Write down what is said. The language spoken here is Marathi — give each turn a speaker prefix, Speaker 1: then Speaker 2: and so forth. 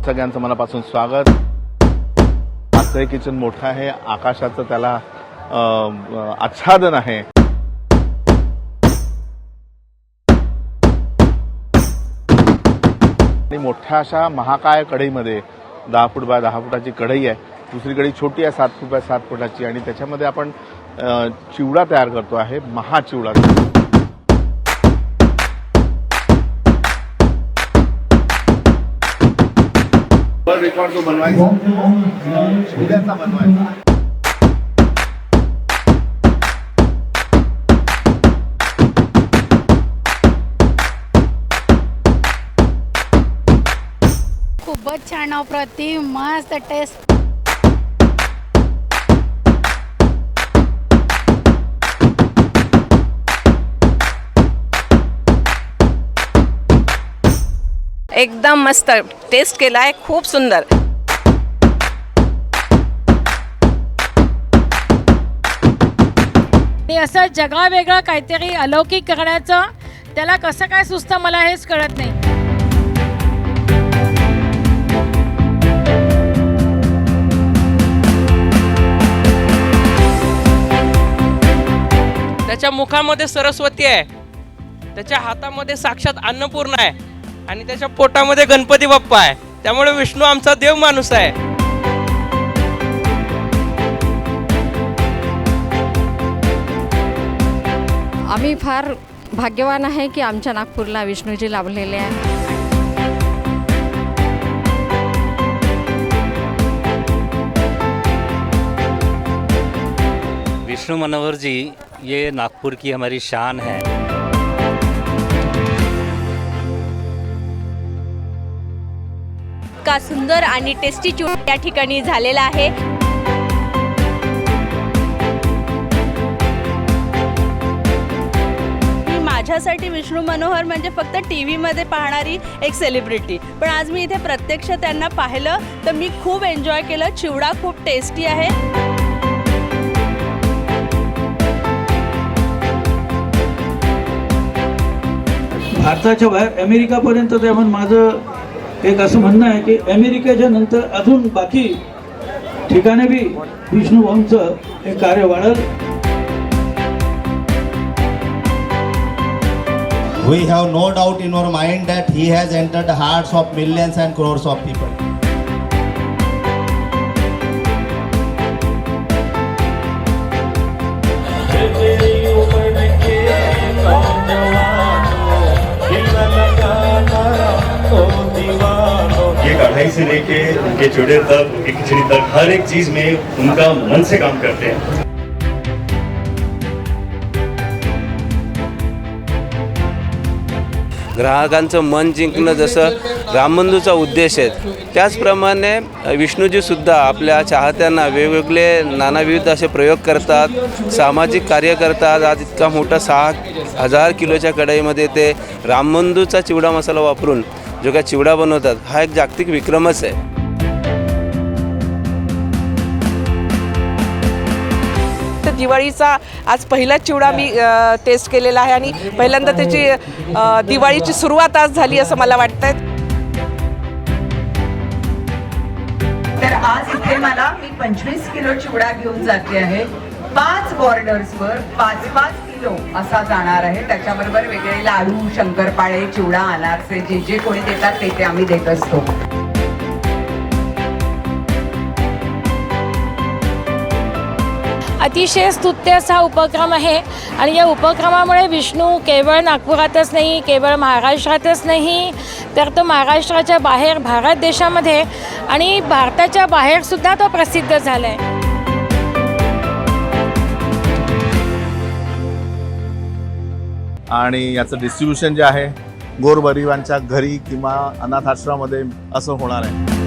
Speaker 1: सगळ्यांचं मनापासून स्वागत। आजचं किचन मोठं आहे, आकाशाचं त्याला आच्छादन आहे। आणि मोठ्या अशा महाकाय कढईमध्ये 10 फूट बाय 10 फुटाची कढई आहे। दुसरी कढई छोटी आहे 7 फूट बाय 7 फुटाची आणि त्याच्यामध्ये आपण चिवडा तयार करतो आहे, महाचिवडा। रेकॉर्ड जो बनवायचा उद्याचा बनवायचा।
Speaker 2: खूपच छान अप्रतिम मस्त टेस्ट।
Speaker 3: एकदम मस्त टेस्ट केलाय, खूप सुंदर।
Speaker 4: ते असं जगावेगळं काहीतरी अलौकिक करण्याचं त्याला कसं काय सुचतं मला हेच कळत नाही।
Speaker 5: त्याच्या मुखामध्ये सरस्वती आहे, त्याच्या हातामध्ये साक्षात अन्नपूर्णा आहे आणि त्याच्या पोटामध्ये गणपती बाप्पा आहे। त्यामुळे विष्णू आमचा देव माणूस आहे।
Speaker 6: आम्ही फार भाग्यवान आहे की आमच्या नागपूरला विष्णूजी लाभलेले आहे।
Speaker 7: विष्णु मनोहर जी, ये नागपुर की हमारी शान है।
Speaker 8: का सुंदर आणि टेस्टी चिवडा या ठिकाणी झालेला आहे। माझ्यासाठी विष्णू मनोहर म्हणजे फक्त टीव्हीमध्ये पाहणारी एक सेलिब्रिटी, पण आज मी इथे प्रत्यक्ष त्यांना पाहिलं तर मी खूप एन्जॉय केलं। चिवडा खूप टेस्टी आहे।
Speaker 9: भारताच्या बाहेर अमेरिकापर्यंत त्यामुळे माझं एक असं म्हणणं आहे की अमेरिकेच्या नंतर अजून बाकी ठिकाणी बी विष्णू भाऊंचं हे कार्य वाढेल।
Speaker 10: We have no doubt in our mind that he has entered the hearts of millions and crores of people.
Speaker 11: ये कढ़ाई से लेके उनके चिवड़े तक, उनकी खिचड़ी तक, हर एक चीज में उनका मन से काम करते हैं।
Speaker 5: ग्राहकांचं मन जिंकणं जसं रामबंधूचा उद्देश आहे, त्याचप्रमाणे विष्णूजी सुद्धा आपल्या चाहत्यांना वेगवेगळे नानाविध असे प्रयोग करतात, सामाजिक कार्य करतात। आज इतका मोठा 6000 किलोच्या कढईमध्ये ते रामबंधूचा चिवडा मसाला वापरून जो काय चिवडा बनवतात, हा एक जागतिक विक्रमच आहे।
Speaker 3: दिवाळीचा आज पहिला चिवडा मी टेस्ट केलेला आहे आणि पहिल्यांदा त्याची दिवाळीची सुरुवात आज झाली असं मला वाटतंय।
Speaker 12: तर आज इथे मी 25 किलो चिवडा घेऊन जाते आहे। 5 बॉर्डर्सवर 5-5 किलो असा जाणार आहे। त्याच्याबरोबर वेगळे लाडू, शंकरपाळे, चिवडा, अनारसे जे कोणी देतात ते आम्ही देत असतो।
Speaker 4: अतिशय स्तुत्य असा उपक्रम आहे आणि या उपक्रमामुळे विष्णू केवळ नागपुरातच नाही, केवळ महाराष्ट्रातच नाही, तर तो महाराष्ट्राच्या बाहेर भारत देशामध्ये आणि भारताच्या बाहेरसुद्धा तो प्रसिद्ध झाला आहे।
Speaker 1: आणि याचं डिस्ट्रीब्युशन जे आहे गोरगरिबांच्या घरी किंवा अनाथ आश्रमामध्ये असं होणार आहे।